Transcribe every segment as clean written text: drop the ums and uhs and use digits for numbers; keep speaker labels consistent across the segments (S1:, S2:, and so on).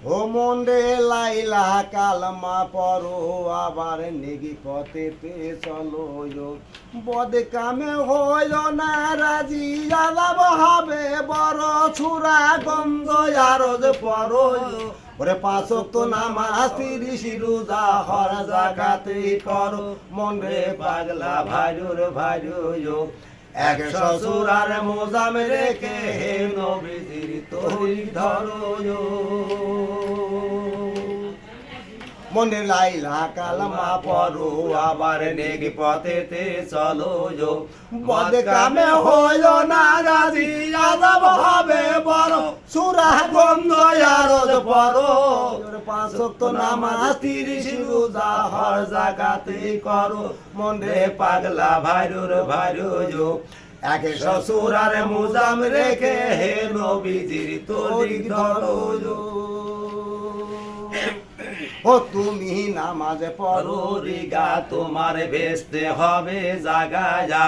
S1: ও মন রে লাইলা কালমা পড়ো আবার নেগি পথেতে চলো বদ কামে হইল না রাজি আলাপ হবে বড় ছুরা গন্ধ আরো যে পড়ো ওরে পাঁচক তো নামাজ 30 রোজা হর জাকাতে করো মন রে পাগলা ভাইর ভাইরো এক শ্বশুরার মোজাম রেখে হে নবীজির তৈরি ধরো মনে লাইলা কালমা পড়ো আবার নেক পথেতে চলো বদ কামে হইল না রাজি আযাব হবে বড় সূরা গন্ধ আরজ পড়ো পাঁচ ওয়াক্ত নামাজ 30 রোজা হর যাকাতে করো মনে পাগলা ভাইরো এক শ্বশুরার মোজাম রেখে হে নবীজির তৈরি ধরো ও তুমি নামাজ পড়ো রিগা তোমার বেচতে হবে জাগায়া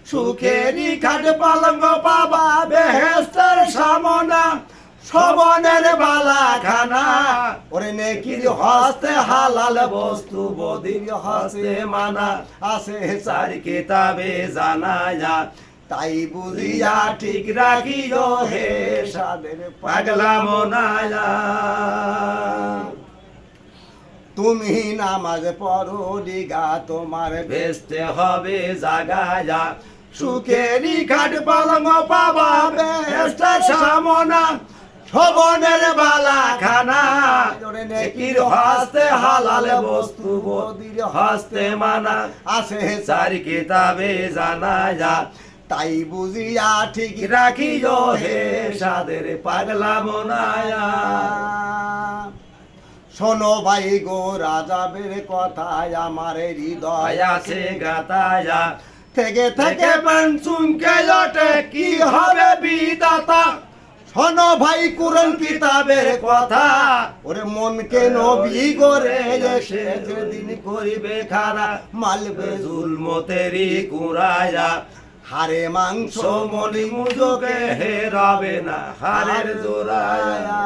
S1: সুখেরই খাট পালঙ্গ পাবা বেহেশতের সামনা সবনের বালা খানা ওরে নেকির হস্তে হালাল বস্তু বদির হস্তে মানা আছে চার কিতাবে জানা যা তাই বুঝিয়া ঠিক রাখিও হে সাদের পাগলা মনায়া তুমি নামাজ পড়ো দিগা তোমার বেচতে হবে জাগায়া সুখেরই খাট পালঙ্গ পাবা বেহেশতের সামনা সবনের বালা খানা নেকির হস্তে হালাল বস্তু বদির হস্তে মানা আছে চার কিতাবে জানা যা তাই বুঝিয়া ঠিক রাখিও হে সাদের পাগলা মনায়া শোনো ভাই গো রাজাবের কথায় আমার হৃদয় আছে গাতায়া থেকে থেকে চুমকে ওঠে কি হবে বিধাতা শোনো ভাই কুরআন কিতাবের কথা ওরে মনকে নবী গরে এসে যেদিন করিবে খারা মালবে জুলমতেরি কুরায়া হারে মাংস মলি মুজোকে হেরাবে না হারের জোড়ায়া